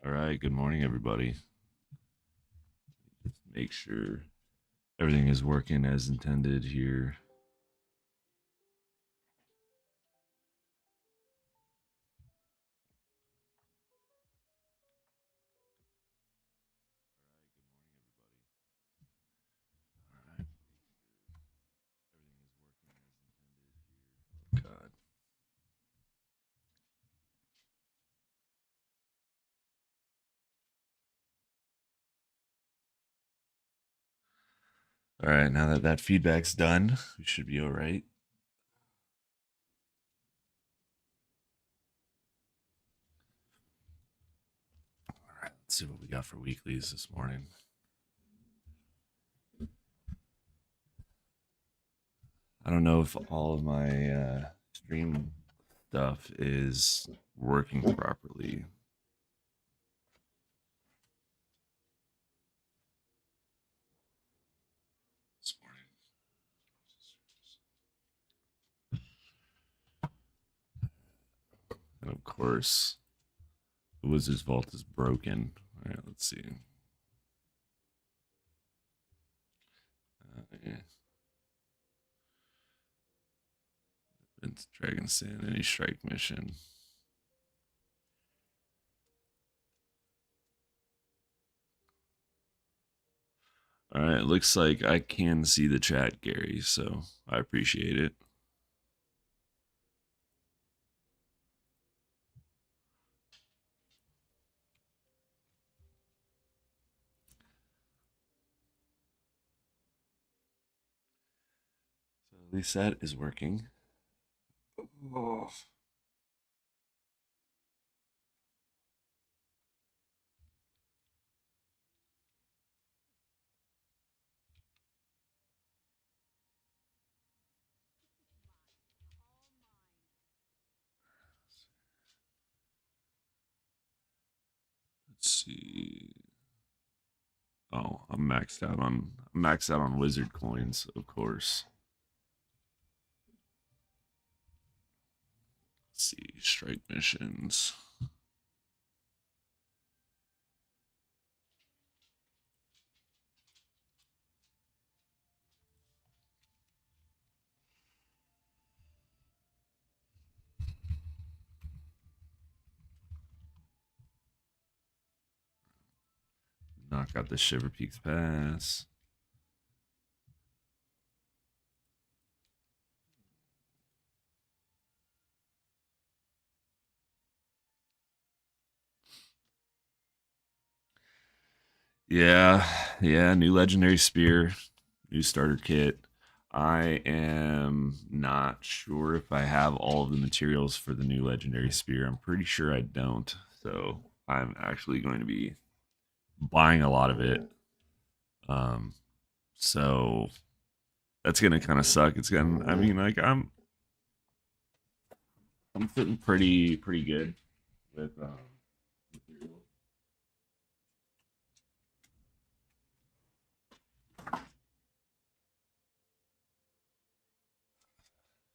All right, good morning, everybody. Just make sure everything is working as intended here. All right, everything is working as intended here. Oh, God. All right, now that that feedback's done, we should be all right. All right, let's see what we got for weeklies this morning. I don't know if all of my stream stuff is working properly. This morning. And of course, the Wizard's Vault is broken. All right, let's see. It's Dragon's Den, any strike mission. All right, looks like I can see the chat, Gary, so I appreciate it. So at least that is working. Oh. Let's see. Oh, I'm maxed out on wizard coins, of course. Let's see, strike missions. Knock out the Shiver Peaks pass. Yeah, yeah, new legendary spear, new starter kit. I am not sure if I have all of the materials for the new legendary spear. I'm pretty sure I don't. So I'm actually going to be buying a lot of it. Um, so that's gonna kind of suck. It's gonna. I mean, like I'm fitting pretty good with materials.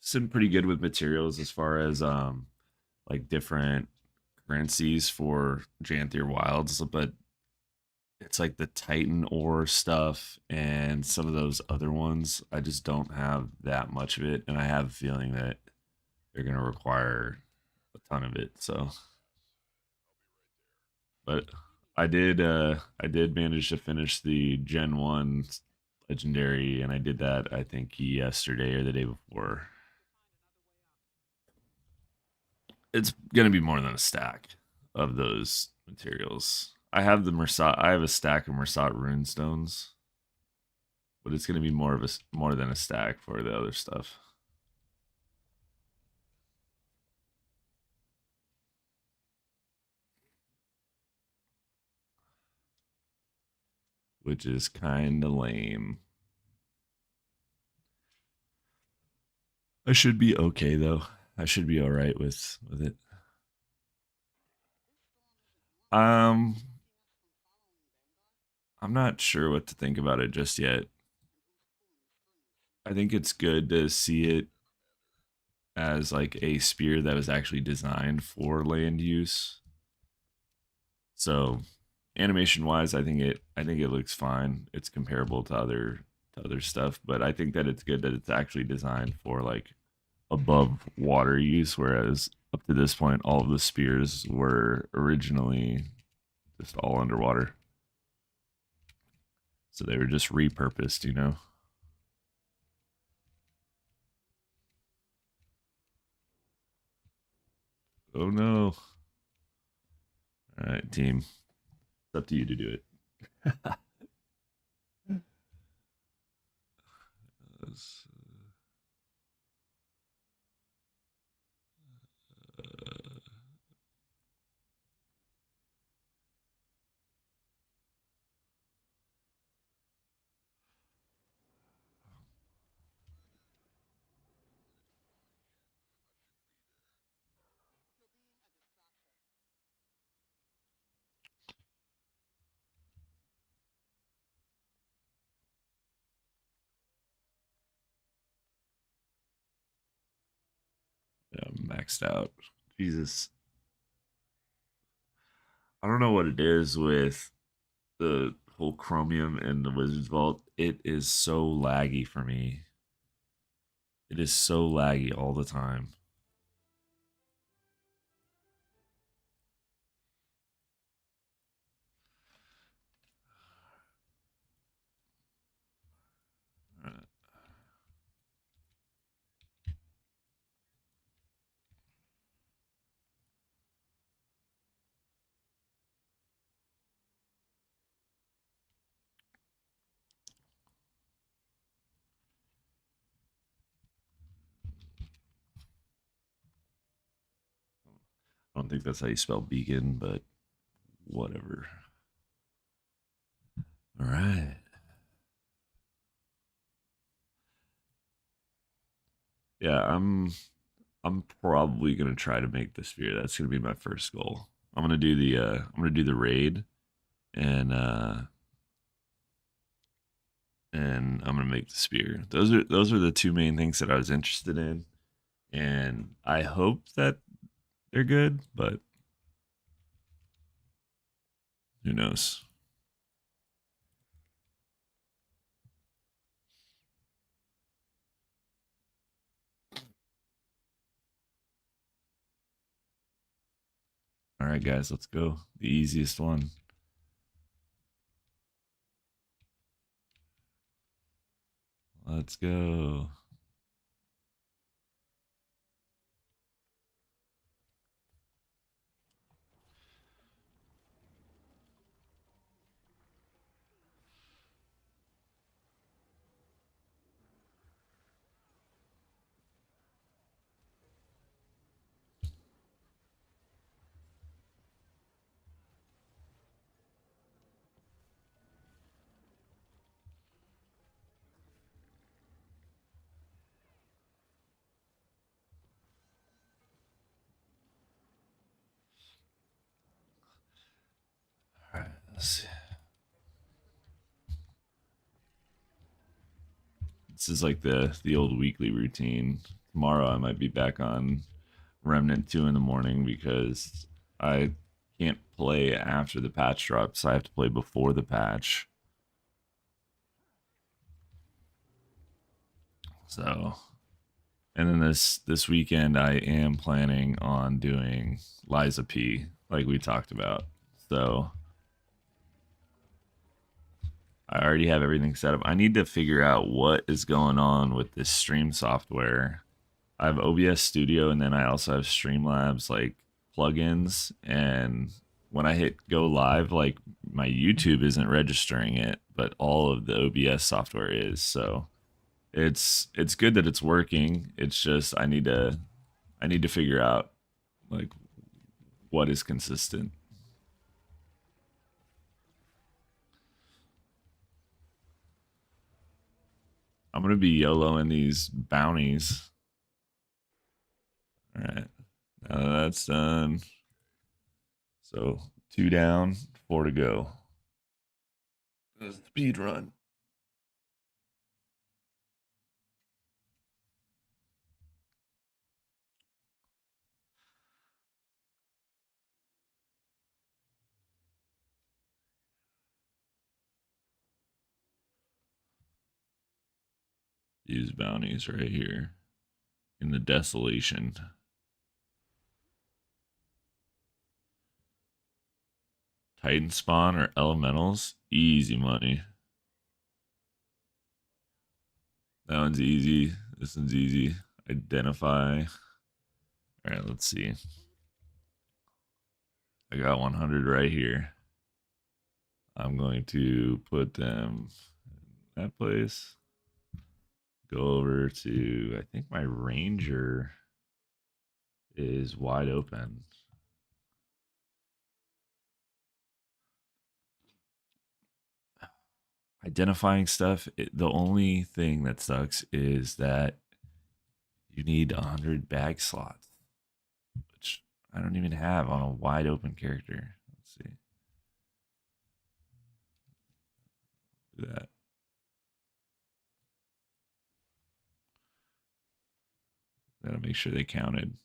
Sitting pretty good with materials as far as like different currencies for Janthier Wilds, but it's like the Titan ore stuff and some of those other ones. I just don't have that much of it, and I have a feeling that they're gonna require a ton of it. So, but I did manage to finish the Gen 1 legendary, and I did that I think yesterday or the day before. It's gonna be more than a stack of those materials. I have the Mersat. I have a stack of Mersat runestones, but it's gonna be more than a stack for the other stuff, which is kind of lame. I should be okay though. I should be all right with it. Um, I'm not sure what to think about it just yet. I think it's good to see it as like a spear that was actually designed for land use. So animation wise, I think it looks fine. It's comparable to other stuff, but I think that it's good that it's actually designed for like above water use, whereas up to this point all of the spears were originally just all underwater. So they were just repurposed, you know. Oh no. All right, team. It's up to you to do it. Yeah, maxed out. Jesus. I don't know what it is with the whole Chromium and the Wizard's Vault. It is so laggy for me. It is so laggy all the time. I don't think that's how you spell beacon, but whatever. All right. Yeah, I'm probably gonna try to make the sphere. That's gonna be my first goal. I'm gonna do the raid and I'm gonna make the spear. Those are the two main things that I was interested in, and I hope that they're good, but who knows? All right, guys, let's go. The easiest one. Let's go. All right, let's see. This is like the old weekly routine. Tomorrow I might be back on Remnant 2 in the morning because I can't play after the patch drops. I have to play before the patch. So, and then this weekend I am planning on doing Liza P like we talked about. So, I already have everything set up. I need to figure out what is going on with this stream software. I have OBS Studio and then I also have Streamlabs like plugins, and when I hit go live, like my YouTube isn't registering it, but all of the OBS software is. So it's good that it's working. It's just I need to figure out like what is consistent. I'm gonna be YOLOing these bounties. All right, now that that's done. So 2 down, 4 to go. Speed run. Use bounties right here in the desolation. Titan spawn or elementals, easy money. That one's easy. This one's easy. Identify. All right, let's see. I got 100 right here. I'm going to put them in that place. Go over to, I think my ranger is wide open. Identifying stuff, the only thing that sucks is that you need 100 bag slots, which I don't even have on a wide open character. Let's see. Do that. Gotta make sure they counted.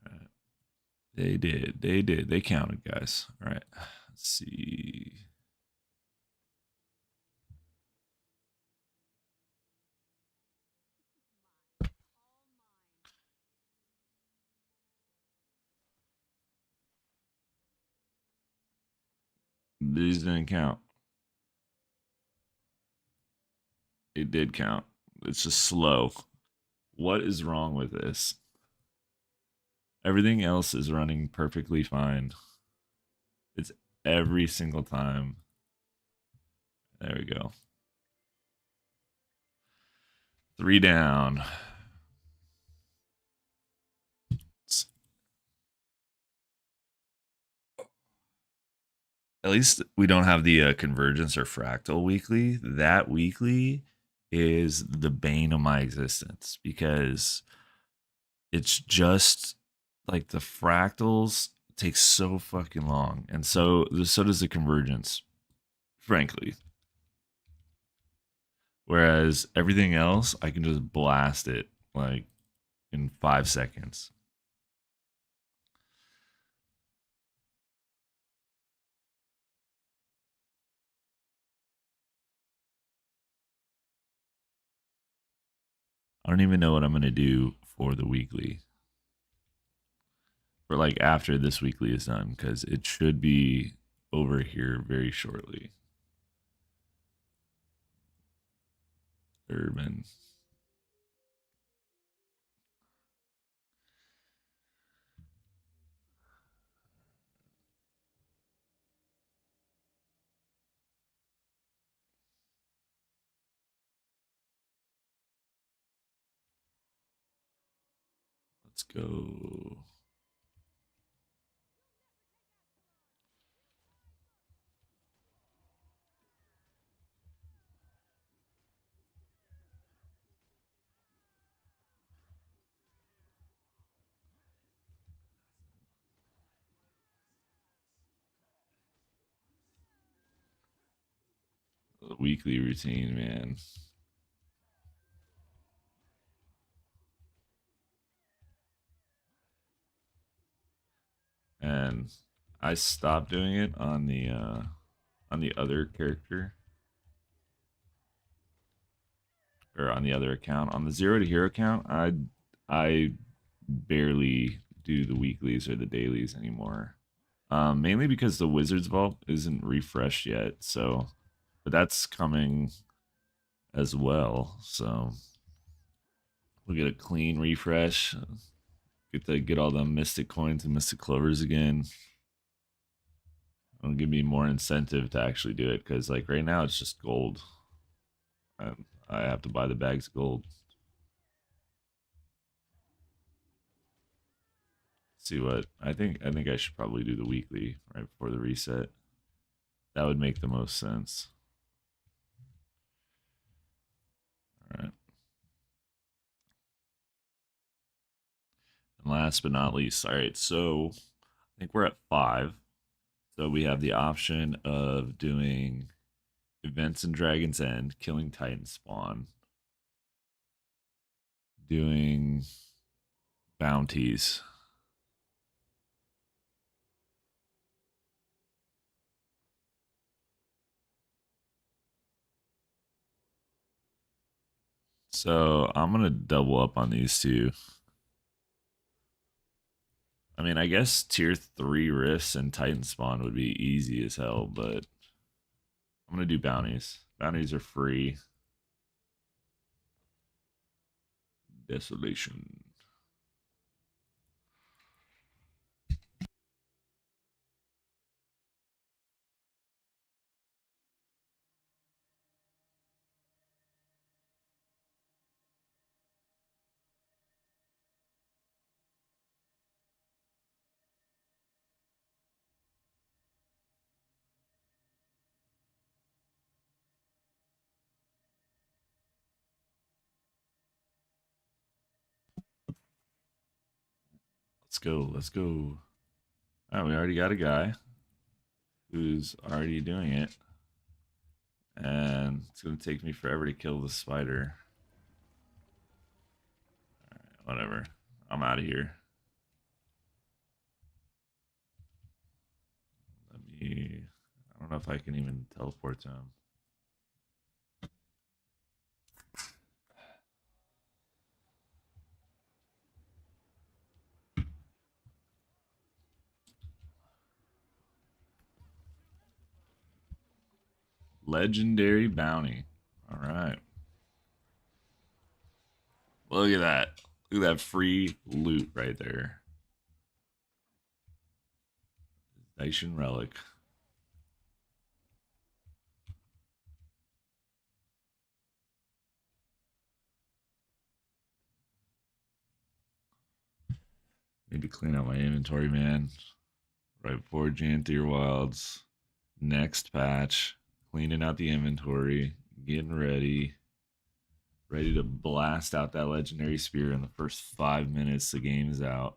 All right. They did. They did. They counted, guys. All right. Let's see. These didn't count. It did count. It's just slow. What is wrong with this? Everything else is running perfectly fine. It's every single time. There we go. 3 down. At least we don't have the convergence or fractal weekly. That weekly is the bane of my existence because it's just like the fractals take so fucking long, and so does the convergence, frankly. Whereas everything else, I can just blast it like in 5 seconds. I don't even know what I'm gonna do for the weekly, or like after this weekly is done, because it should be over here very shortly. Urban. Let's go. The weekly routine, man. And I stopped doing it on the other character, or on the other account. On the Zero to Hero account, I barely do the weeklies or the dailies anymore. Mainly because the Wizards Vault isn't refreshed yet. So, but that's coming as well. So we'll get a clean refresh. Get all the Mystic coins and Mystic Clovers again. It'll give me more incentive to actually do it, because like right now it's just gold. I, I have to buy the bags of gold. See what I think. I think I should probably do the weekly right before the reset. That would make the most sense. All right. And last but not least, all right. So I think we're at 5. So we have the option of doing events in Dragon's End, killing Titan Spawn, doing bounties. So I'm gonna double up on these two. I mean, I guess tier 3 rifts and Titan Spawn would be easy as hell, but I'm gonna do bounties. Bounties are free. Desolation. Let's go. Let's go. All right, we already got a guy who's already doing it, and it's gonna take me forever to kill the spider. All right, whatever. I'm out of here. Let me don't know if I can even teleport to him. Legendary bounty. All right. Look at that. Look at that free loot right there. Nation relic. Need to clean out my inventory, man. Right before Jantier Wilds. Next patch. Cleaning out the inventory. Getting ready. Ready to blast out that legendary spear in the first 5 minutes the game is out.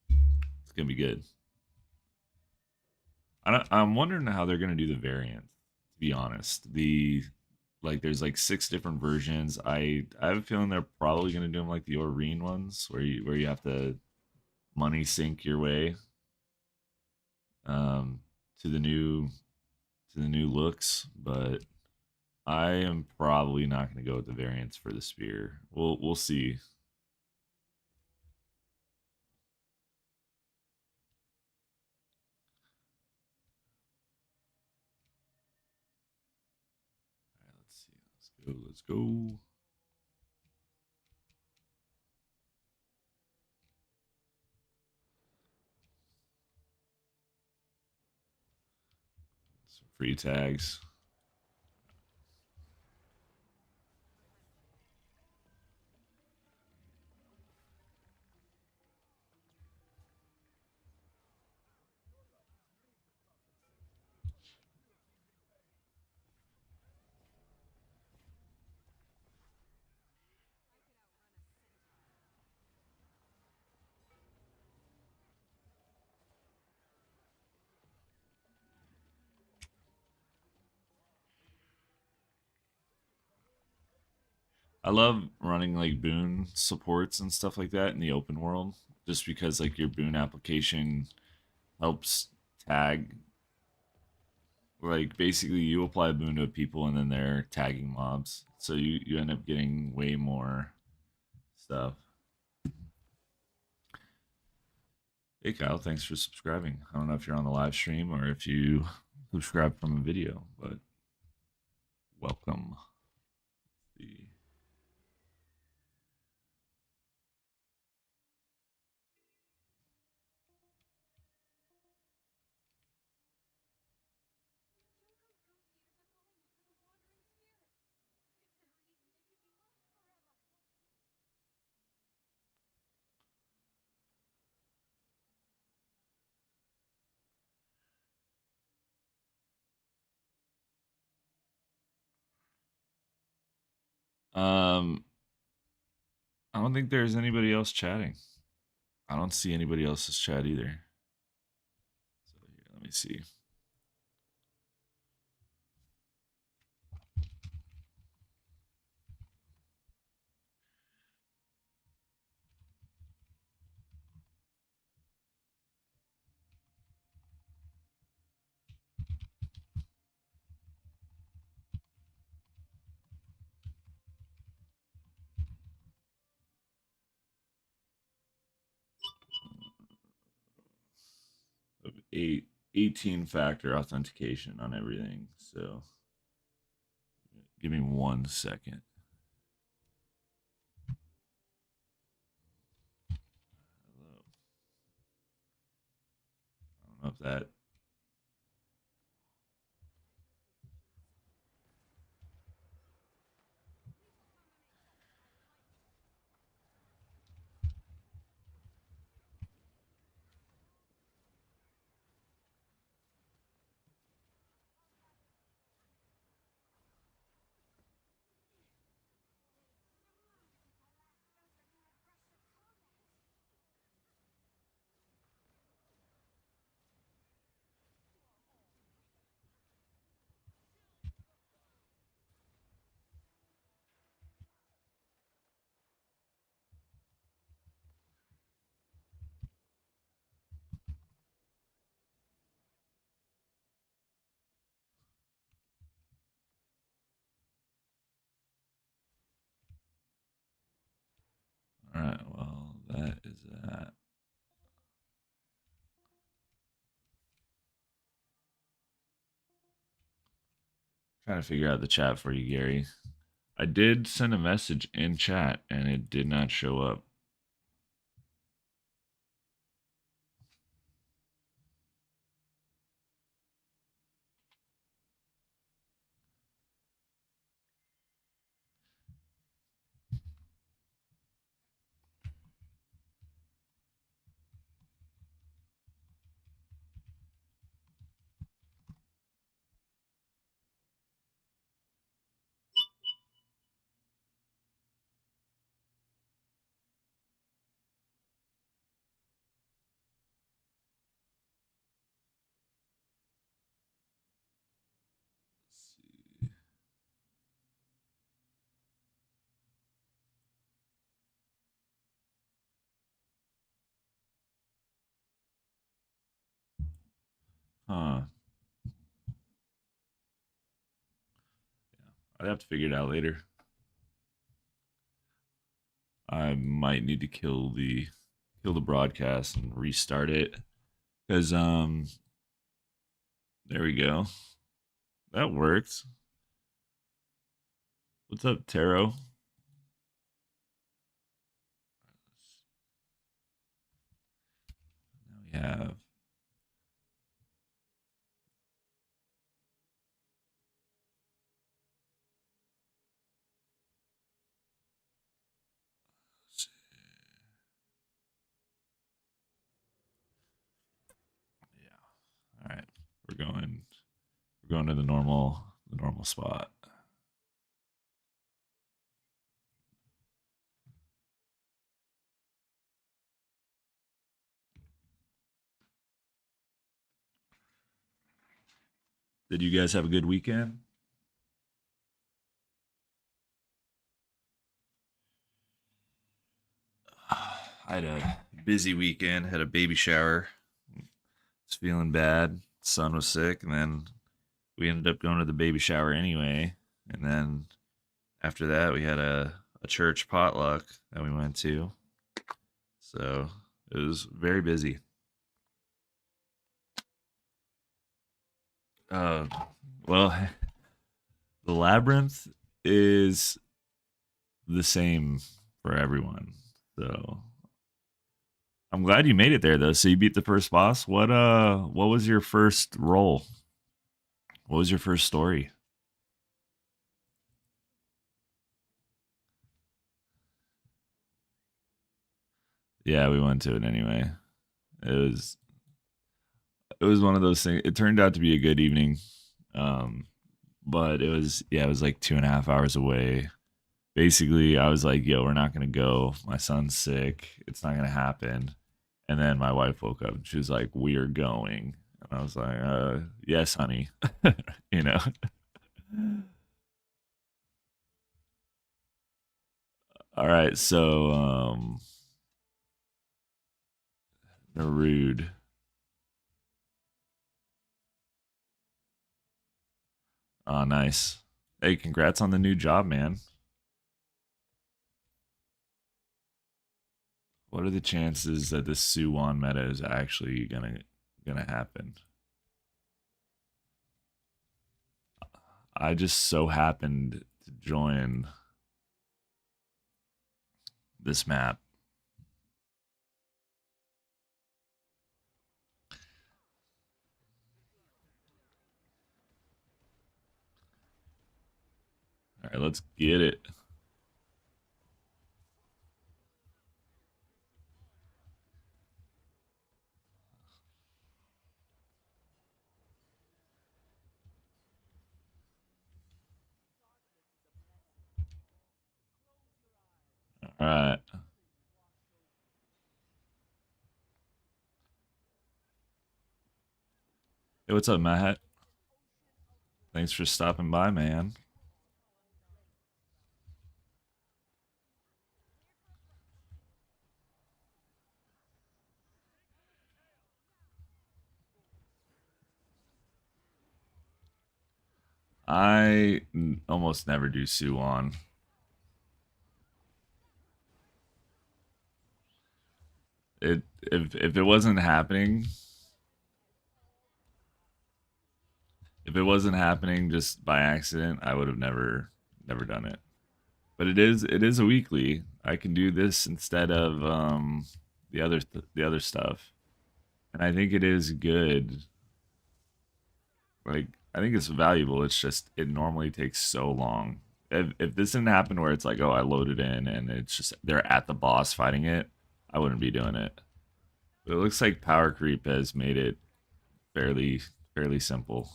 It's gonna be good. I'm wondering how they're gonna do the variant. To be honest, there's like 6 different versions. I have a feeling they're probably gonna do them like the Oreen ones, where you have to money sink your way um, to the new looks. But I am probably not gonna go with the variants for the spear. We'll see. All right, let's see. Let's go. Some free tags. I love running like boon supports and stuff like that in the open world, just because like your boon application helps tag. Like basically, you apply a boon to people and then they're tagging mobs, so you end up getting way more stuff. Hey Kyle, thanks for subscribing. I don't know if you're on the live stream or if you subscribe from a video, but welcome. The um, I don't think there's anybody else chatting. I don't see anybody else's chat either. So here, let me see. Of 18-factor authentication on everything. So give me 1 second. Hello. I don't know if that. that? Trying to figure out the chat for you, Gary. I did send a message in chat and it did not show up. Let's see. Huh. I'd have to figure it out later. I might need to kill the broadcast and restart it. Because there we go. That worked. What's up, Taro? Now we have yeah. All right. We're going to the normal spot. Did you guys have a good weekend? I had a busy weekend, had a baby shower. Was feeling bad. Son was sick, and then we ended up going to the baby shower anyway. And then after that, we had a church potluck that we went to. So it was very busy. Uh, well, the labyrinth is the same for everyone. So I'm glad you made it there though. So you beat the first boss. What was your first role? What was your first story? Yeah, we went to it anyway. It was one of those things. It turned out to be a good evening. Um but it was like 2.5 hours away. Basically, I was like, yo, we're not gonna go. My son's sick. It's not gonna happen. And then my wife woke up and she was like, we're going. And I was like, yes, honey. you know. All right, so Rude. Oh, nice. Hey, congrats on the new job, man. What are the chances that this Suwon meta is actually gonna happen? I just so happened to join this map. All right, let's get it. All right. Hey, what's up, Matt? Thanks for stopping by, man. I almost never do Suwon. it if it wasn't happening, if it wasn't happening just by accident, I would have never done it. But it is a weekly. I can do this instead of the other stuff, and I think it is good. Like I think it's valuable. It's just it normally takes so long. If this didn't happen where it's like, oh, I loaded in and it's just they're at the boss fighting it, I wouldn't be doing it. But it looks like power creep has made it fairly simple.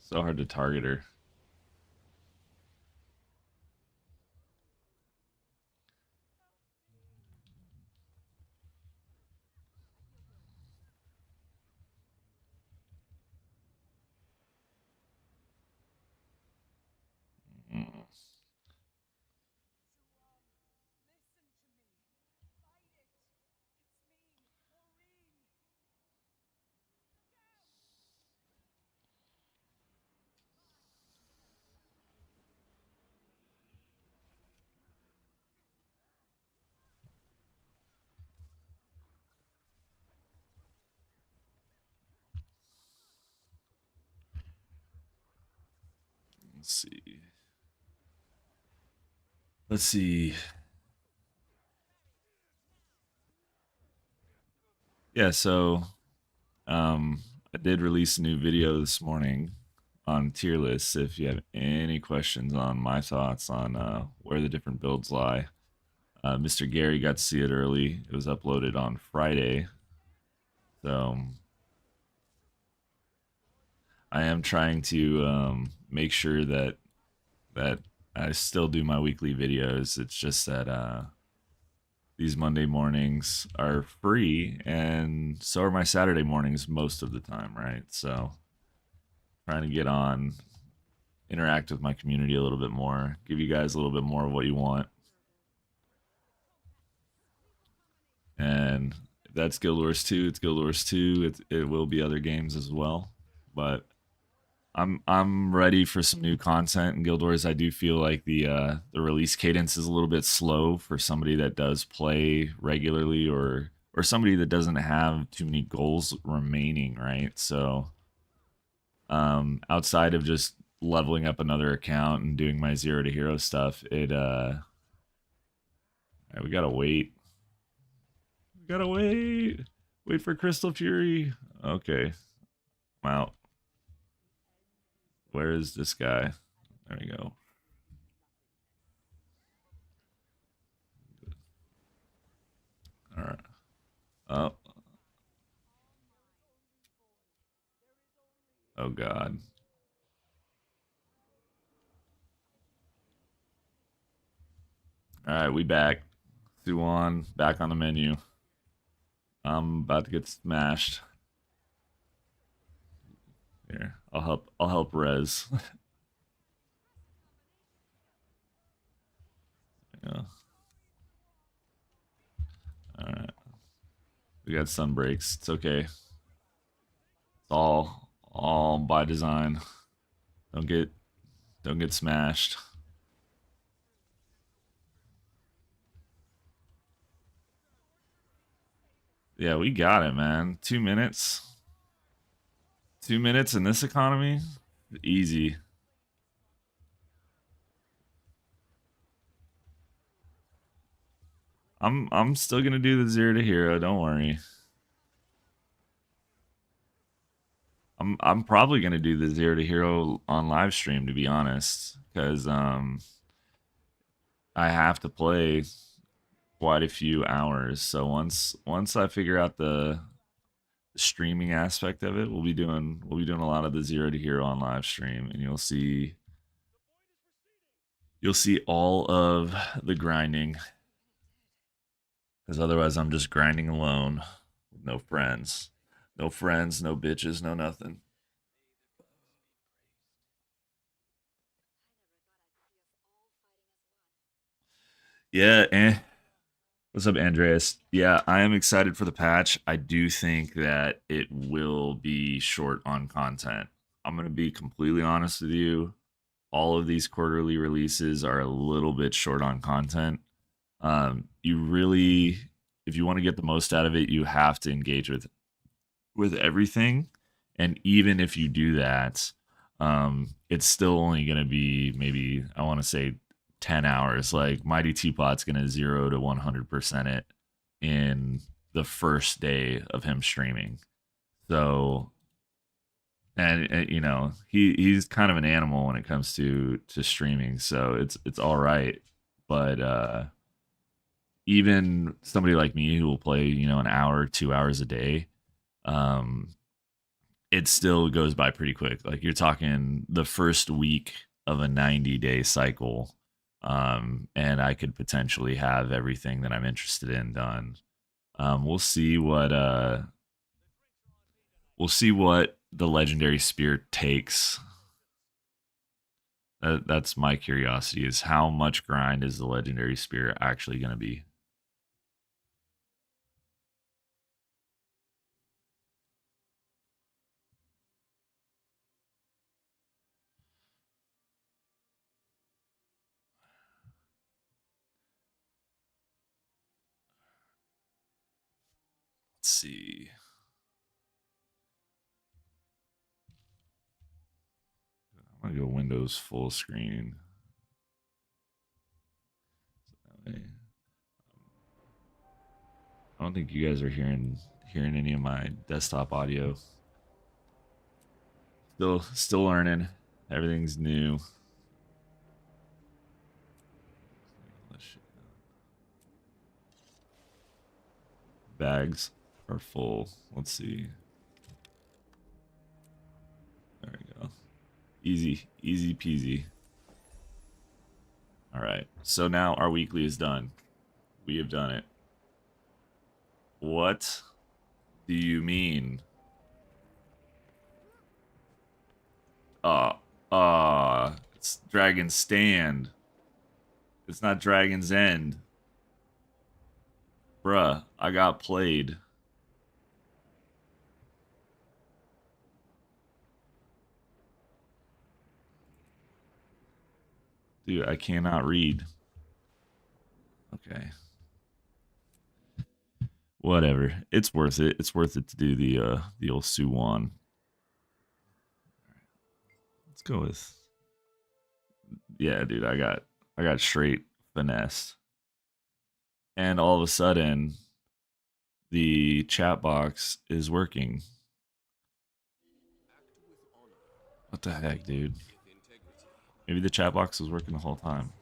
So hard to target her. Mm. Let's see. Let's see. Yeah, so I did release a new video this morning on tier lists. If you have any questions on my thoughts on where the different builds lie, Mr. Gary got to see it early. It was uploaded on Friday, so I am trying to make sure that I still do my weekly videos. It's just that these Monday mornings are free, and so are my Saturday mornings most of the time, right? So trying to get on, interact with my community a little bit more, give you guys a little bit more of what you want. And if that's Guild Wars 2, it's Guild Wars 2. It will be other games as well. But I'm ready for some new content in Guild Wars. I do feel like the release cadence is a little bit slow for somebody that does play regularly or somebody that doesn't have too many goals remaining, right? So outside of just leveling up another account and doing my zero to hero stuff, we gotta wait. We gotta wait. Wait for Crystal Fury. Okay, I'm out. Where is this guy? There we go. All right. Oh, oh God. All right, we back. Suwon back on the menu. I'm about to get smashed. Here, I'll help. I'll help Rez. Yeah. All right. We got sun breaks. It's okay. It's all by design. Don't get don't get smashed. Yeah, we got it, man. 2 minutes. 2 minutes in this economy, easy. I'm still gonna do the zero to hero. Don't worry. I'm probably gonna do the zero to hero on live stream to be honest, because I have to play quite a few hours. So once I figure out the streaming aspect of it, we'll be doing a lot of the zero to hero on live stream, and you'll see all of the grinding, because otherwise I'm just grinding alone with no friends. No friends, no bitches, no nothing. Yeah, what's up, Andreas? Yeah, I am excited for the patch. I do think that it will be short on content. I'm going to be completely honest with you. All of these quarterly releases are a little bit short on content. You really, if you want to get the most out of it, you have to engage with everything. And even if you do that, it's still only going to be maybe, I want to say, 10 hours. Like Mighty Teapot's going to 0 to 100% it in the first day of him streaming. So, and you know, he's kind of an animal when it comes to streaming. So it's all right. But even somebody like me who will play, you know, an hour, 2 hours a day, um, it still goes by pretty quick. Like you're talking the first week of a 90-day cycle, and I could potentially have everything that I'm interested in done. We'll see what the legendary spear takes. That's my curiosity: is how much grind is the legendary spear actually going to be? Let's see. I'm gonna go Windows full screen. I don't think you guys are hearing any of my desktop audio. Still learning. Everything's new. Bags are full. Let's see. There we go. Easy peasy. All right. So now our weekly is done. We have done it. What do you mean? Uh, it's Dragon's Stand. It's not Dragon's End. Bruh, I got played. Dude, I cannot read. Okay. Whatever. It's worth it. It's worth it to do the old Suwon. Let's go with, yeah, dude, I got straight finesse. And all of a sudden the chat box is working. What the heck, dude? Maybe the chat box was working the whole time.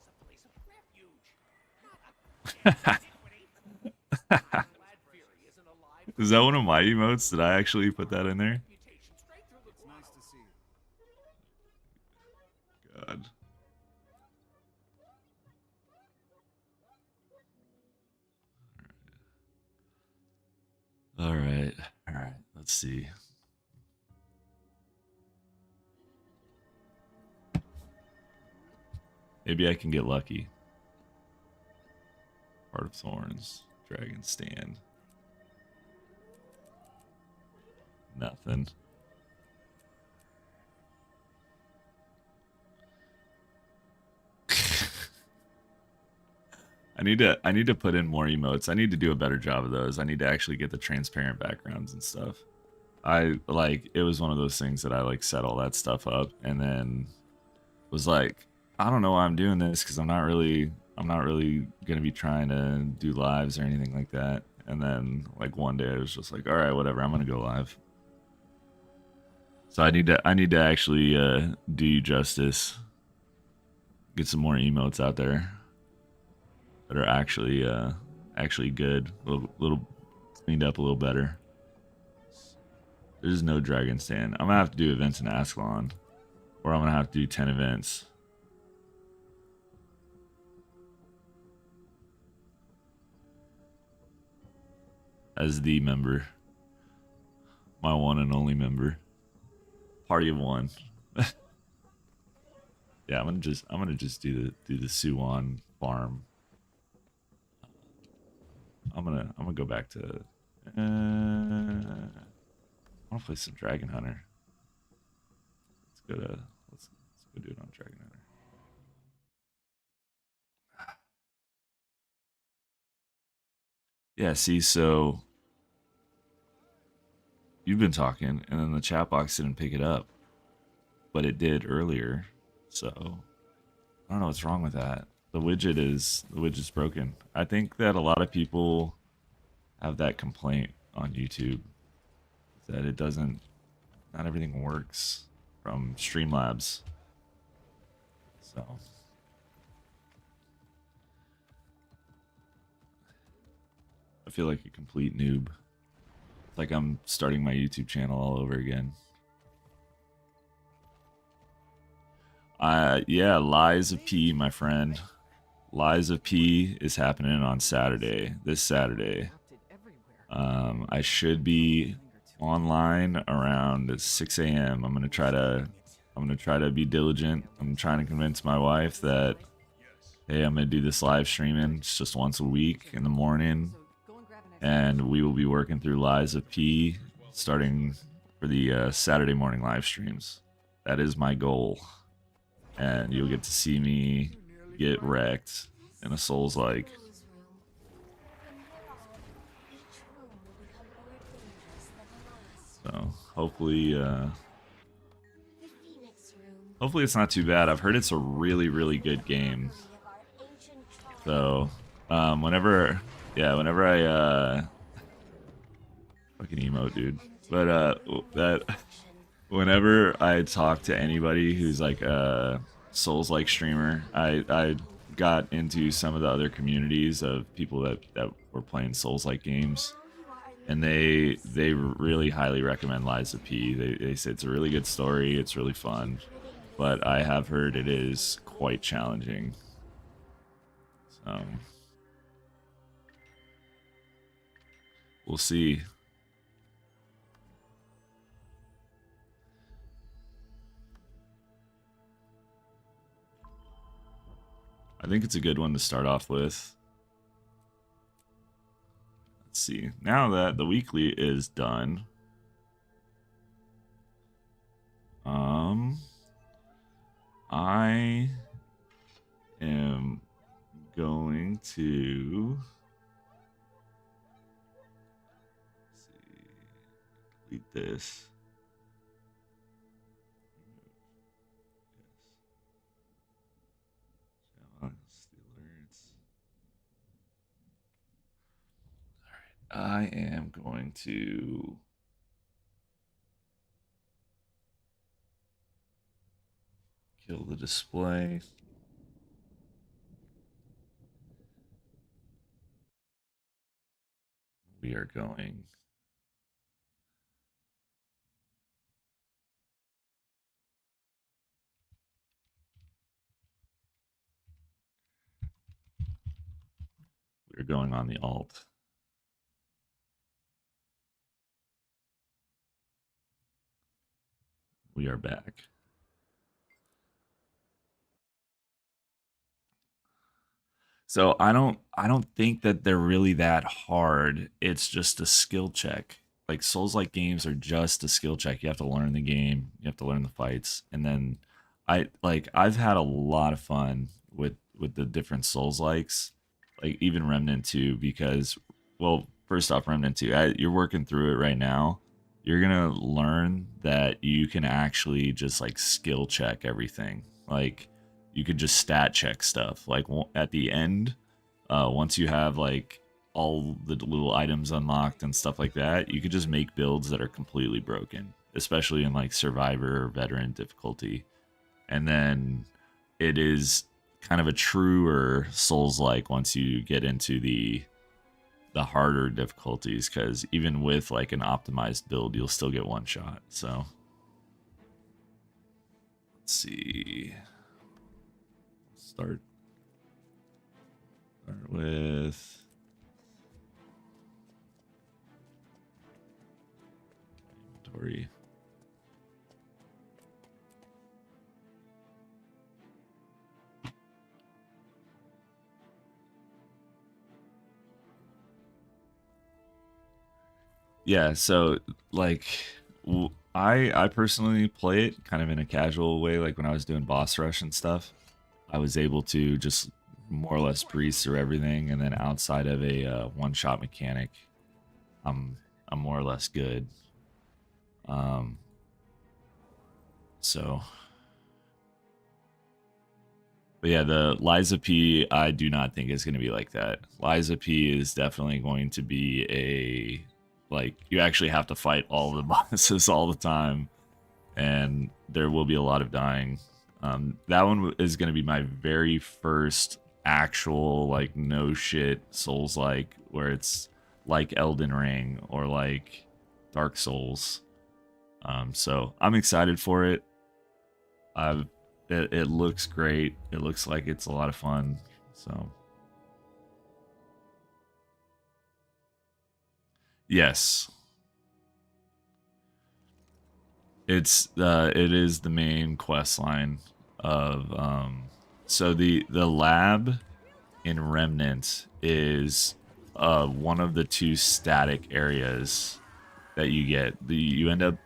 Is that one of my emotes? Did I actually put that in there? God. All right. All right. Let's see. Maybe I can get lucky. Heart of Thorns. Dragon Stand. Nothing. I need to put in more emotes. I need to do a better job of those. I need to actually get the transparent backgrounds and stuff. I like it was one of those things that I like set all that stuff up and then was like, I don't know why I'm doing this because I'm not really gonna be trying to do lives or anything like that. And then like one day I was just like, all right, whatever, I'm gonna go live. So I need to actually do you justice, get some more emotes out there that are actually good, a little cleaned up a little better. There's no Dragon Stand. I'm gonna have to do events in Ascalon, or I'm gonna have to do 10 events as the member. My one and only member. Party of one. Yeah, I'm gonna just do the Suwon farm. I'm gonna go back to. I want to play some Dragon Hunter. Let's go do it on Dragon Hunter. Yeah, see, so you've been talking, and then the chat box didn't pick it up, but it did earlier. So I don't know what's wrong with that. The widget's broken. I think that a lot of people have that complaint on YouTube that it doesn't, not everything works from Streamlabs. So I feel like a complete noob. It's like I'm starting my YouTube channel all over again. Yeah, Lies of P, my friend. Lies of P is happening on Saturday, this Saturday. I should be online around 6 a.m. I'm gonna try to be diligent. I'm trying to convince my wife that, hey, I'm gonna do this live streaming. It's just once a week in the morning, and we will be working through Lies of P starting for the Saturday morning live streams. That is my goal, and you'll get to see me get wrecked in a Souls-like. So hopefully it's not too bad. I've heard it's a really, really good game. So whenever I fucking emote, dude. But that whenever I talk to anybody who's like a Souls-like streamer, I got into some of the other communities of people that were playing Souls-like games, and they really highly recommend Lies of P. They say it's a really good story, it's really fun, but I have heard it is quite challenging. So we'll see. I think it's a good one to start off with. Let's see. Now that the weekly is done, I am going to delete this. I am going to kill the display. We are going on the alt. We are back. So I don't think that they're really that hard. It's just a skill check. Like Souls-like games are just a skill check. You have to learn the game, you have to learn the fights, and then I've had a lot of fun with the different Souls-likes, like even Remnant 2, because, well, first off, Remnant 2, you're working through it right now. You're gonna learn that you can actually just like skill check everything. Like you could just stat check stuff. Like at the end, once you have like all the little items unlocked and stuff like that, you could just make builds that are completely broken, especially in like survivor or veteran difficulty. And then it is kind of a truer Souls-like once you get into the harder difficulties, because even with like an optimized build, you'll still get one shot. So let's see. Start with story. Yeah, so like I personally play it kind of in a casual way. Like when I was doing boss rush and stuff, I was able to just more or less breeze through everything, and then outside of a one shot mechanic, I'm I'm more or less good. Um, so, but yeah, the Liza P, I do not think is going to be like that. Liza P is definitely going to be a like you actually have to fight all the bosses all the time, and there will be a lot of dying. That one is going to be my very first actual like no shit Souls like where it's like Elden Ring or like Dark Souls. So I'm excited for it. I've it looks great. It looks like it's a lot of fun. So yes, it is the main quest line of so the lab in Remnant is one of the two static areas that you get. You end up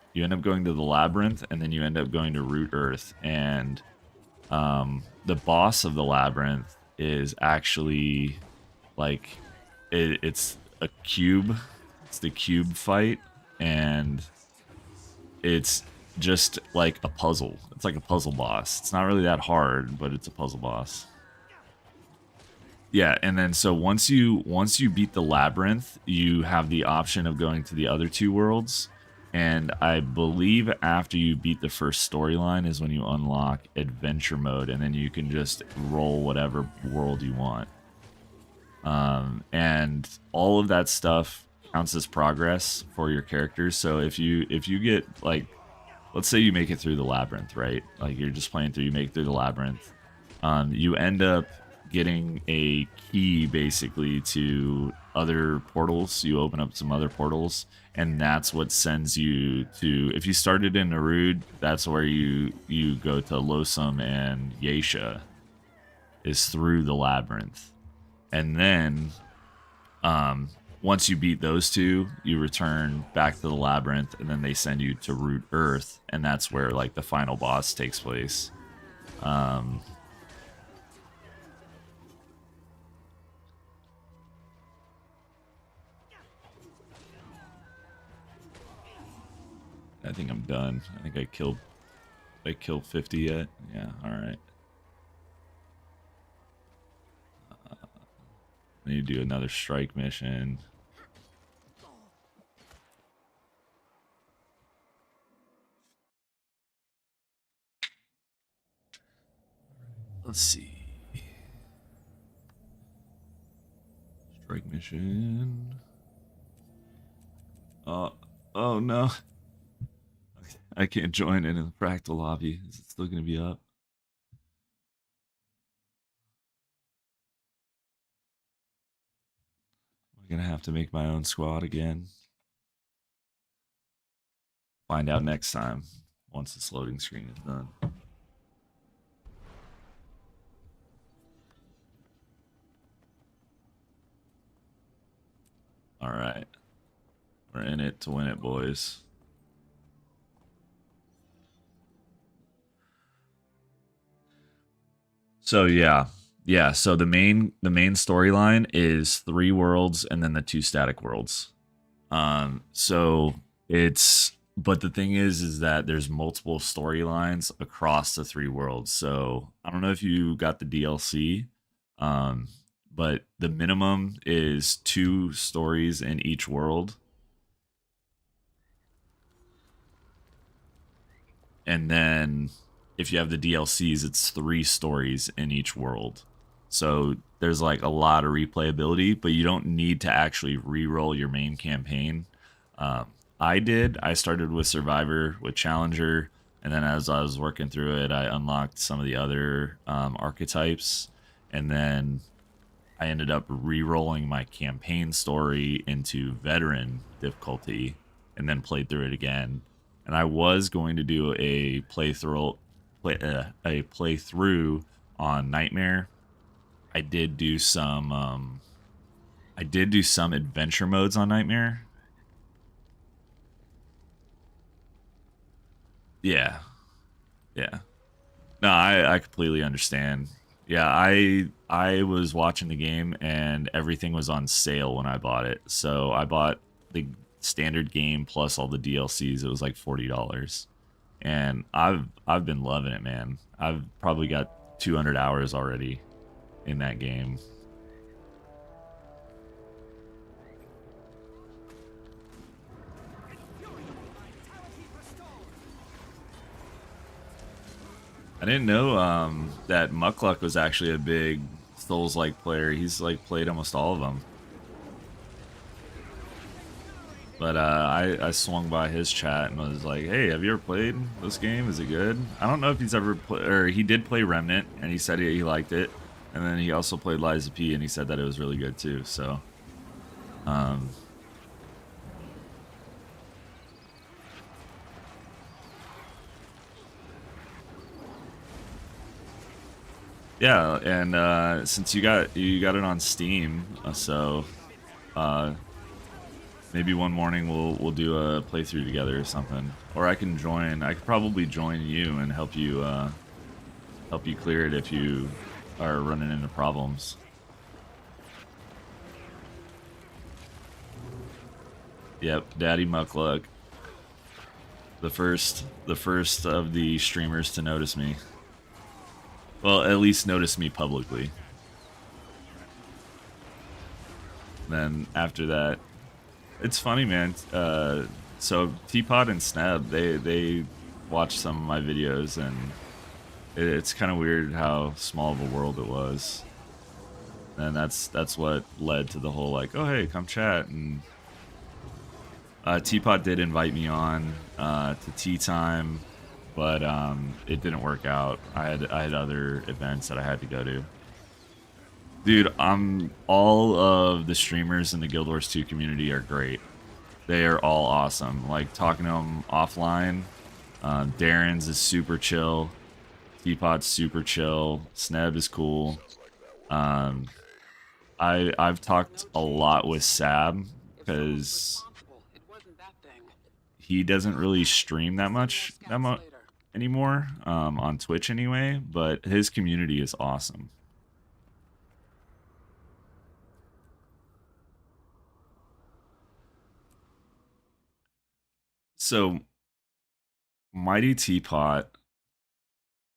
going to the labyrinth, and then you end up going to Root Earth, and the boss of the labyrinth is actually like it's a cube. It's the cube fight, and it's just like a puzzle. It's like a puzzle boss. It's not really that hard, but it's a puzzle boss. Yeah, and then so once you beat the labyrinth, you have the option of going to the other two worlds. And I believe after you beat the first storyline is when you unlock adventure mode, and then you can just roll whatever world you want. And all of that stuff counts as progress for your characters. So if you get like, let's say you make it through the labyrinth, right? Like you're just playing through, you make it through the labyrinth. You end up getting a key basically to other portals. You open up some other portals, and that's what sends you to. If you started in Narud, that's where you go to Losum and Yesha, is through the labyrinth, and then once you beat those two, you return back to the labyrinth, and then they send you to Root Earth, and that's where like the final boss takes place. I think I'm done. I think I killed 50 yet. Yeah, all right. I need to do another strike mission. Let's see. Strike mission. Oh no. I can't join in the fractal lobby. Is it still gonna be up? I'm gonna have to make my own squad again. Find out next time once this loading screen is done. All right. We're in it to win it, boys. So yeah. So the main storyline is 3 worlds and then the 2 static worlds. So it's but the thing is that there's multiple storylines across the 3 worlds. So I don't know if you got the DLC, um, but the minimum is 2 stories in each world, and then if you have the DLCs, it's 3 stories in each world. So there's like a lot of replayability, but you don't need to actually re-roll your main campaign. Um, I did. I started with Survivor, with Challenger, and then as I was working through it, I unlocked some of the other archetypes, and then I ended up re-rolling my campaign story into Veteran difficulty, and then played through it again. and I was going to do a playthrough on Nightmare. I did do some adventure modes on Nightmare. Yeah, yeah. No, I completely understand. Yeah, I was watching the game and everything was on sale when I bought it. So I bought the standard game plus all the DLCs. It was like $40. And I've been loving it, man. I've probably got 200 hours already in that game. I didn't know that Muckluck was actually a big Souls-like player. He's like played almost all of them. But I swung by his chat and was like, "Hey, have you ever played this game? Is it good?" I don't know if he's ever played, or he did play Remnant, and he said he liked it. And then he also played Liza P, and he said that it was really good too. So, um, yeah. And since you got it on Steam, uh, maybe one morning we'll do a playthrough together or something. Or I can join. I could probably join you and help you clear it if you are running into problems. Yep, Daddy Muckluck, the first of the streamers to notice me. Well, at least notice me publicly. Then after that, it's funny, man. So Teapot and Sneb, they watch some of my videos, and it's kind of weird how small of a world it was. And that's what led to the whole like, oh hey, come chat. And Teapot did invite me on to tea time, but it didn't work out. I had other events that I had to go to. Dude, all of the streamers in the Guild Wars 2 community are great. They are all awesome. Like talking to them offline. Darren's is super chill. Teapot's super chill. Sneb is cool. Um, I've talked a lot with Sab because he doesn't really stream that much anymore on Twitch anyway. But his community is awesome. So Mighty Teapot,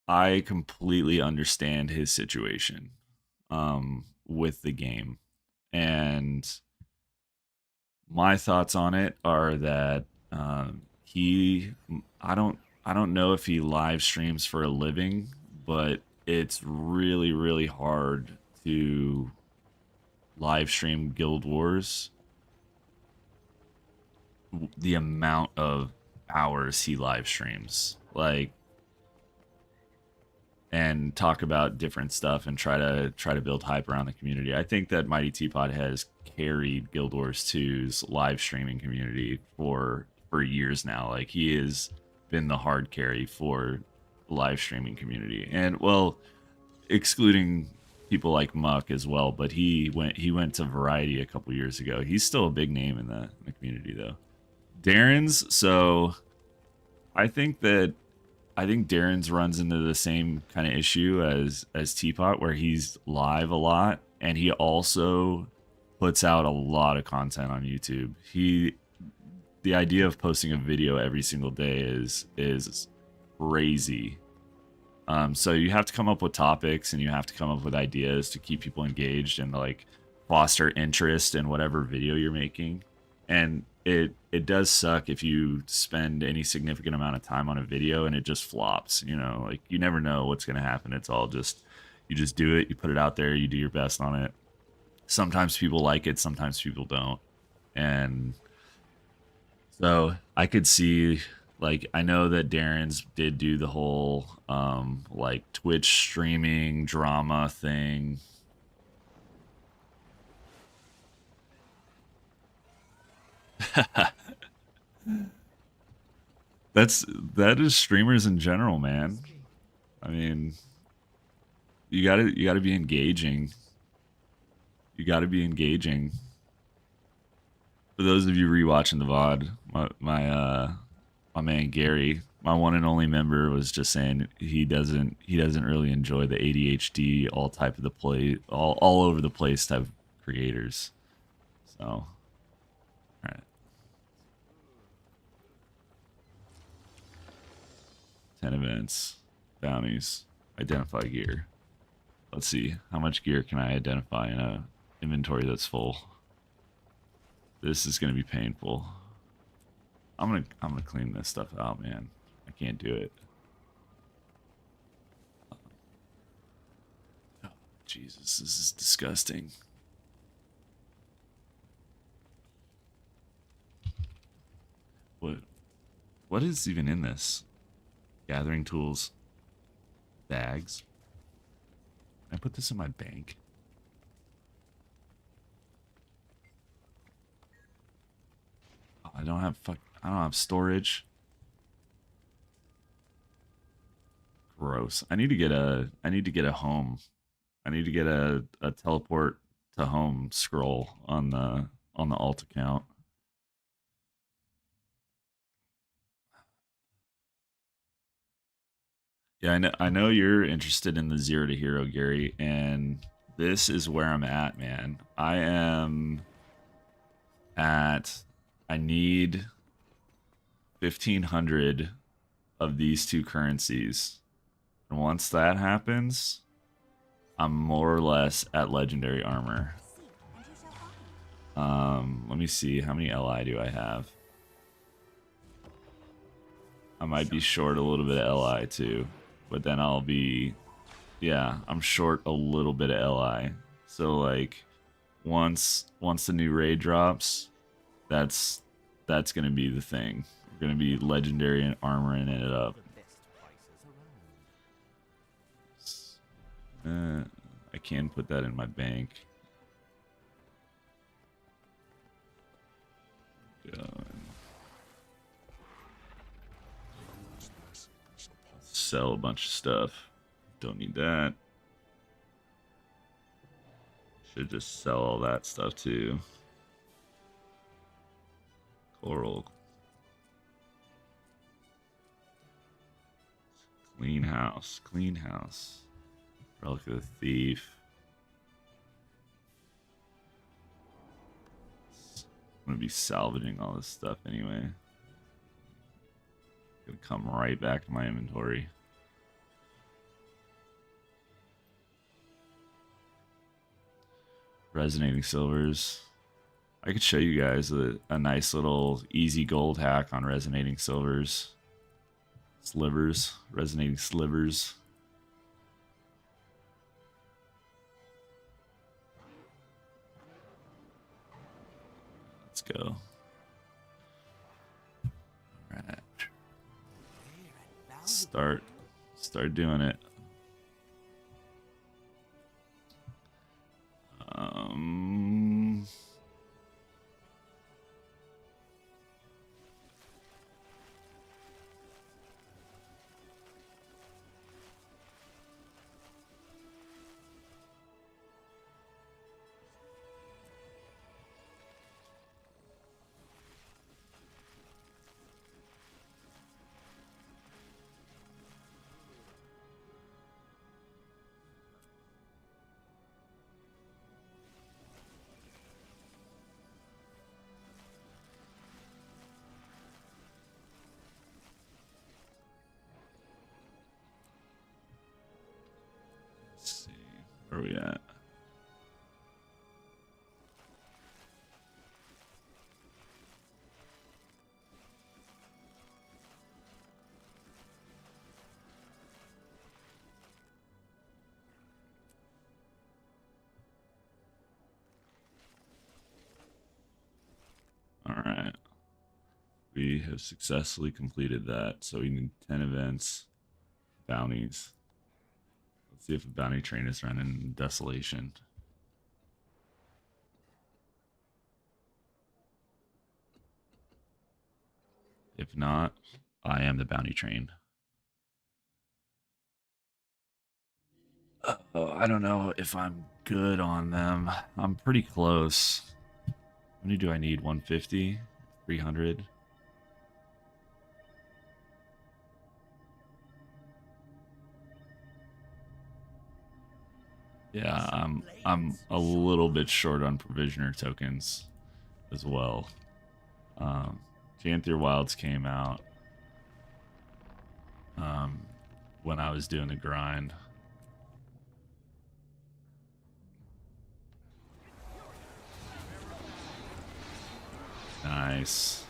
I completely understand his situation with the game, and my thoughts on it are that he I don't know if he live streams for a living, but it's really really hard to live stream Guild Wars. The amount of hours he live streams, like, and talk about different stuff and try to build hype around the community. I think that Mighty Teapot has carried Guild Wars 2's live streaming community for years now. Like he has been the hard carry for the live streaming community. And well, excluding people like Muck as well, but he went to Variety a couple years ago. He's still a big name in the community though. Darren's, so I think that I think Darren's runs into the same kind of issue as Teapot, where he's live a lot and he also puts out a lot of content on YouTube. The idea of posting a video every single day is crazy. So you have to come up with topics and you have to come up with ideas to keep people engaged and like foster interest in whatever video you're making. And it does suck if you spend any significant amount of time on a video and it just flops. Like you never know what's going to happen. It's all just you just do it, you put it out there, you do your best on it. Sometimes people like it, sometimes people don't. And so I could see, like, I know that Darren's did do the whole like Twitch streaming drama thing. that is streamers in general, man. I mean, you gotta be engaging. You gotta be engaging. For those of you rewatching the VOD, my man Gary, my one and only member, was just saying he doesn't really enjoy the ADHD all type of the play all over the place type of creators. So, all right, 10 events, bounties, identify gear. Let's see how much gear can I identify in a inventory that's full. This is gonna be painful. I'm gonna clean this stuff out, man. I can't do it. Oh, Jesus, this is disgusting. What is even in this? Gathering tools, bags. Can I put this in my bank? Oh, I don't have storage. Gross. I need to get a home. I need to get a teleport to home scroll on the alt account. Yeah, I know you're interested in the zero to hero, Gary, and this is where I'm at, man. I am at I need 1,500 of these two currencies. And once that happens, I'm more or less at legendary armor. Let me see, how many LI do I have? I might be short a little bit of LI too, but then I'll be, yeah, I'm short a little bit of LI. So like, once the new raid drops, that's gonna be the thing. We're gonna be legendary and armoring it up. I can put that in my bank. Sell a bunch of stuff. Don't need that. Should just sell all that stuff too. Coral. Clean house. Clean house. Relic of the Thief. I'm gonna be salvaging all this stuff anyway. Gonna come right back to my inventory. Resonating silvers. I could show you guys a nice little easy gold hack on resonating silvers. Slivers. Resonating slivers. Let's go. All right. Start doing it. Where are we at? All right. We have successfully completed that. So we need 10 events, bounties. Let's see if a bounty train is running Desolation. If not, I am the bounty train. Oh, I don't know if I'm good on them. I'm pretty close. How many do I need? 150? 300? Yeah, I'm a little bit short on provisioner tokens as well. Janthier Wilds came out when I was doing the grind. Nice.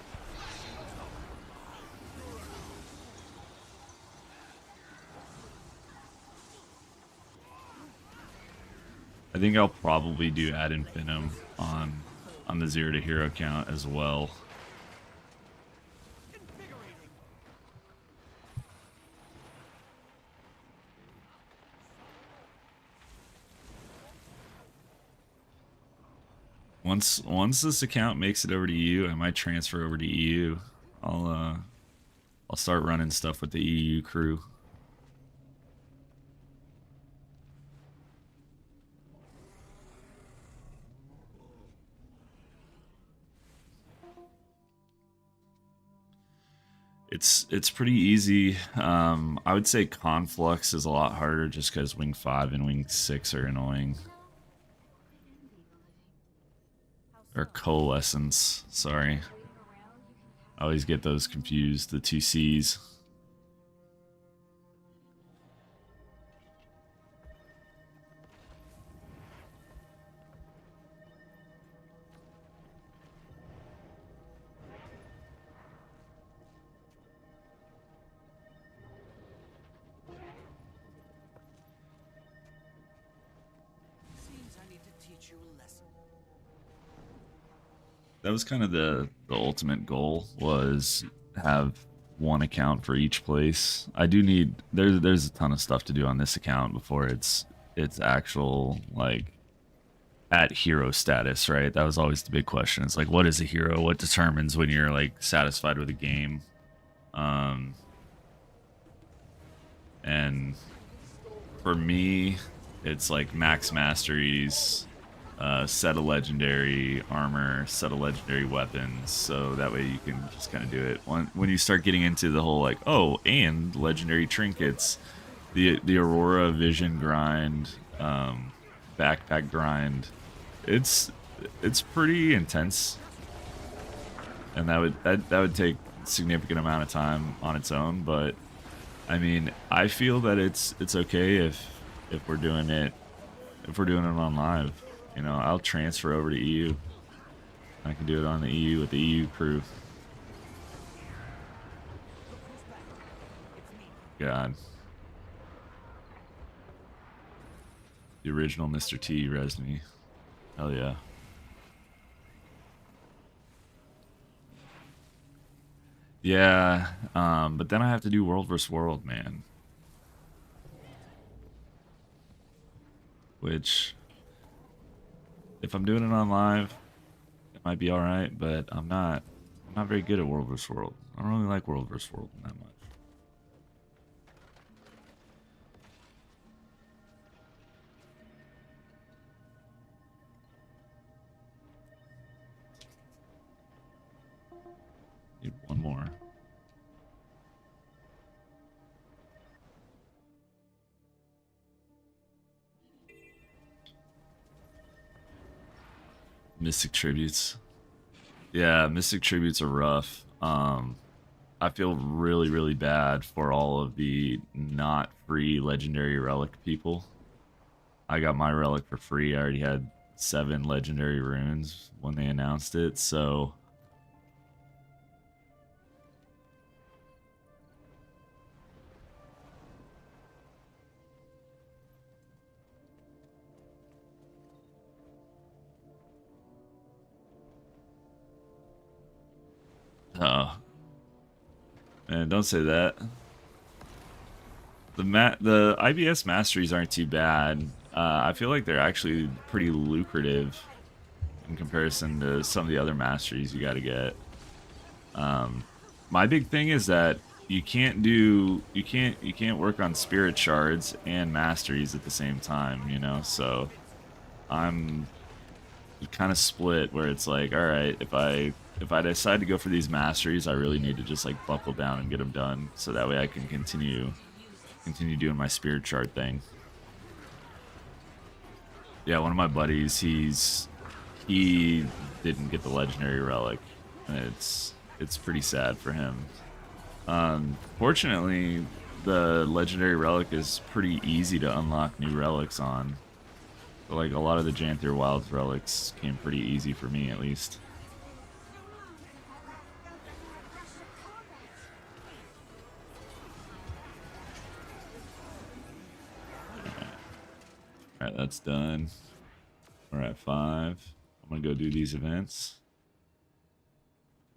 I think I'll probably do ad infinitum on the 0 to hero count as well. Once this account makes it over to EU, I might transfer over to EU. I'll start running stuff with the EU crew. It's pretty easy. I would say Conflux is a lot harder just because Wing 5 and Wing 6 are annoying. Or Coalescence, sorry. I always get those confused, the two C's. That was kind of the ultimate goal, was have one account for each place. I do need there's a ton of stuff to do on this account before it's actual like at hero status, right? That was always the big question. It's like, what is a hero? What determines when you're like satisfied with a game? And for me, it's like max masteries, set of legendary armor, set of legendary weapons, so that way you can just kind of do it. When you start getting into the whole like, oh, and legendary trinkets, the Aurora Vision grind, backpack grind, it's pretty intense, and that would take a significant amount of time on its own. But I mean, I feel that it's okay if we're doing it on live. You know, I'll transfer over to EU. I can do it on the EU with the EU crew. God. The original Mr. T resed me. Hell yeah. Yeah, but then I have to do world versus world, man. Which, if I'm doing it on live, it might be all right, but I'm not very good at world vs world. I don't really like world vs world that much. Need one more. Mystic tributes. Yeah, Mystic tributes are rough. I feel really bad for all of the not free legendary relic people. I got my relic for free. I already had 7 legendary runes when they announced it, so oh. Man, don't say that. The IBS masteries aren't too bad. I feel like they're actually pretty lucrative in comparison to some of the other masteries you got to get. My big thing is that you can't work on spirit shards and masteries at the same time, you know. So I'm kind of split where it's like, all right, if I decide to go for these masteries, I really need to just like buckle down and get them done, so that way I can continue doing my spirit shard thing. Yeah, one of my buddies, he didn't get the legendary relic, and it's pretty sad for him. Fortunately, the legendary relic is pretty easy to unlock new relics on. But like a lot of the Janther Wilds relics came pretty easy for me, at least. Alright, that's done. We're at 5. I'm gonna go do these events.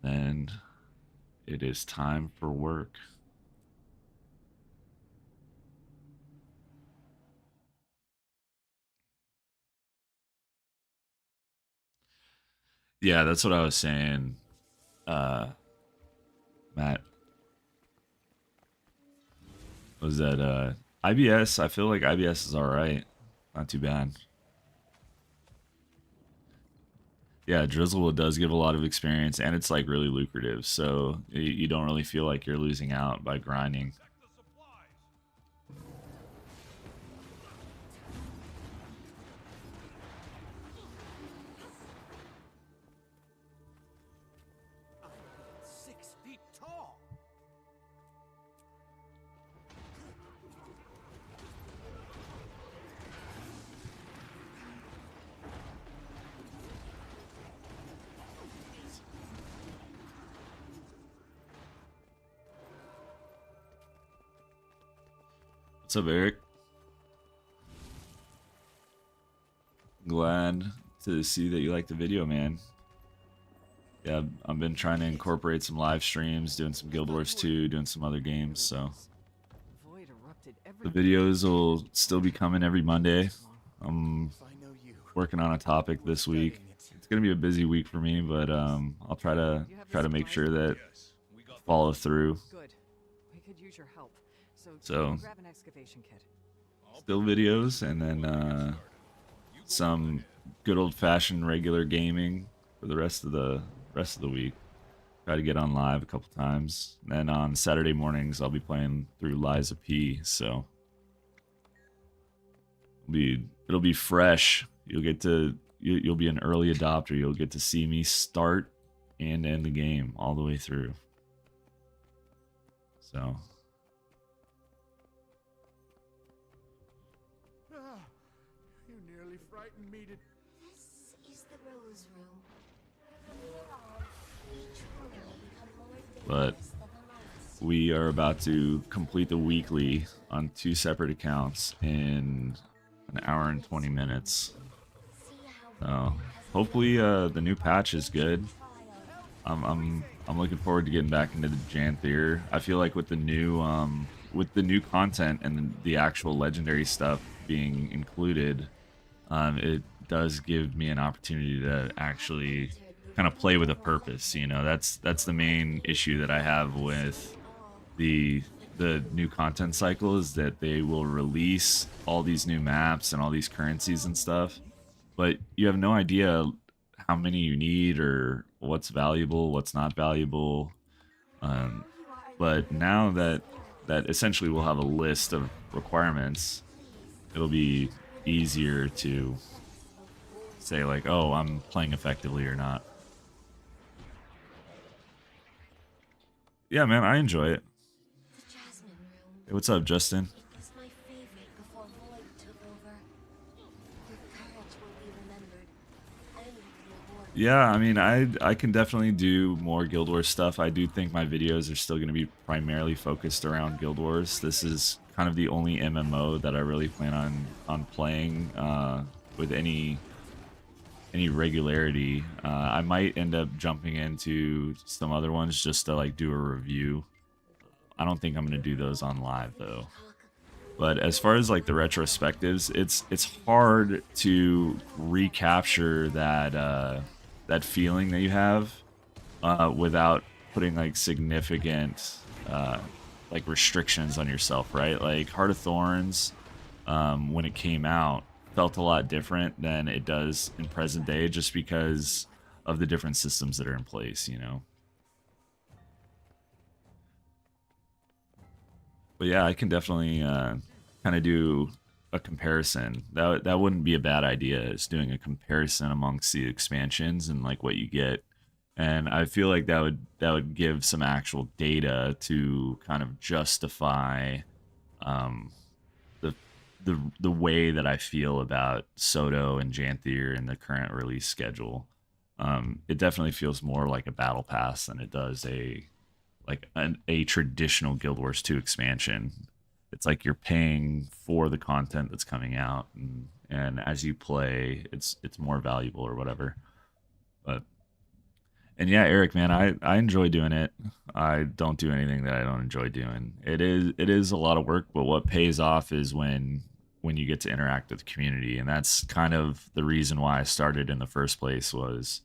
Then it is time for work. Yeah, that's what I was saying, Matt. Was that IBS? I feel like IBS is alright. Not too bad. Yeah, Drizzlewood does give a lot of experience, and it's like really lucrative, so you don't really feel like you're losing out by grinding. What's up, Eric? Glad to see that you like the video, man. Yeah, I've been trying to incorporate some live streams, doing some Guild Wars 2, doing some other games, so the videos will still be coming every Monday. I'm working on a topic this week. It's gonna be a busy week for me, but I'll try to make sure that follow through. So still videos, and then some good old-fashioned regular gaming for the rest of the week. Try to get on live a couple times. And then on Saturday mornings, I'll be playing through Liza P. So it'll be fresh. You'll be an early adopter. You'll get to see me start and end the game all the way through. So. You nearly frightened me to... This is the Rose Room. But we are about to complete the weekly on 2 separate accounts in an hour and 20 minutes. So hopefully the new patch is good. I'm looking forward to getting back into the Janther. I feel like with the new content and the actual legendary stuff being included, it does give me an opportunity to actually kind of play with a purpose. You know, that's the main issue that I have with the new content cycle, is that they will release all these new maps and all these currencies and stuff, but you have no idea how many you need or what's valuable, what's not valuable. But now that essentially we'll have a list of requirements, it'll be easier to say like, oh, I'm playing effectively or not. Yeah, man, I enjoy it. Hey, what's up, Justin? It's my favorite before Void took over. Your courage will be remembered. And rewarded. Yeah, I mean, I can definitely do more Guild Wars stuff. I do think my videos are still going to be primarily focused around Guild Wars. This is kind of the only MMO that I really plan on playing with any regularity. I might end up jumping into some other ones just to like do a review. I don't think I'm gonna do those on live though. But as far as like the retrospectives, it's hard to recapture that that feeling that you have without putting like significant like restrictions on yourself, right? Like Heart of Thorns, when it came out, felt a lot different than it does in present day, just because of the different systems that are in place, you know. But yeah, I can definitely kind of do a comparison. That wouldn't be a bad idea. Is doing a comparison amongst the expansions and like what you get, and I feel like that would give some actual data to kind of justify um, the the way that I feel about Soto and Janthier and the current release schedule. It definitely feels more like a battle pass than it does a traditional Guild Wars 2 expansion. It's like you're paying for the content that's coming out, and as you play, it's more valuable or whatever. But and yeah, Eric, man, I enjoy doing it. I don't do anything that I don't enjoy doing. It is a lot of work, but what pays off is when you get to interact with the community, and that's kind of the reason why I started in the first place. Was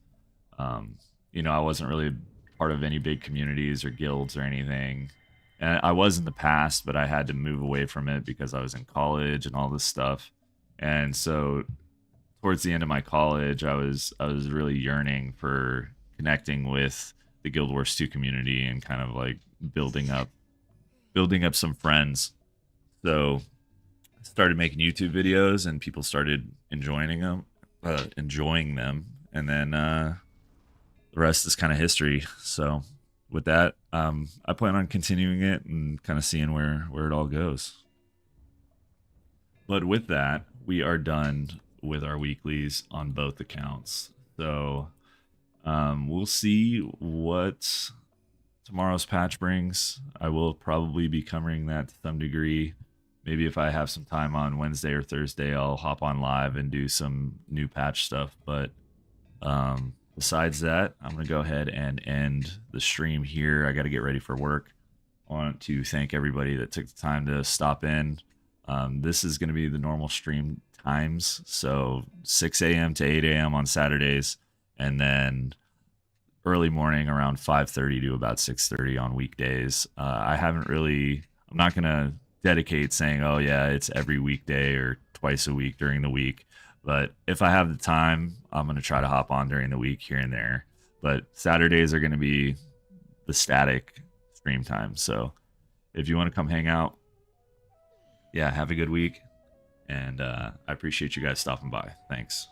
I wasn't really part of any big communities or guilds or anything. And I was in the past, but I had to move away from it because I was in college and all this stuff. And so towards the end of my college, I was really yearning for connecting with the Guild Wars 2 community and kind of like building up some friends. So I started making YouTube videos and people started enjoying them, and then the rest is kind of history. So with that, I plan on continuing it and kind of seeing where it all goes. But with that, we are done with our weeklies on both accounts. So we'll see what tomorrow's patch brings. I will probably be covering that to some degree. Maybe if I have some time on Wednesday or Thursday, I'll hop on live and do some new patch stuff. But besides that, I'm going to go ahead and end the stream here. I got to get ready for work. I want to thank everybody that took the time to stop in. This is going to be the normal stream times, so 6 a.m. to 8 a.m. on Saturdays, and then early morning around 5:30 to about 6:30 on weekdays. I'm not going to dedicate saying, oh yeah, it's every weekday or twice a week during the week. But if I have the time, I'm going to try to hop on during the week here and there. But Saturdays are going to be the static stream time. So if you want to come hang out, yeah, have a good week. And I appreciate you guys stopping by. Thanks.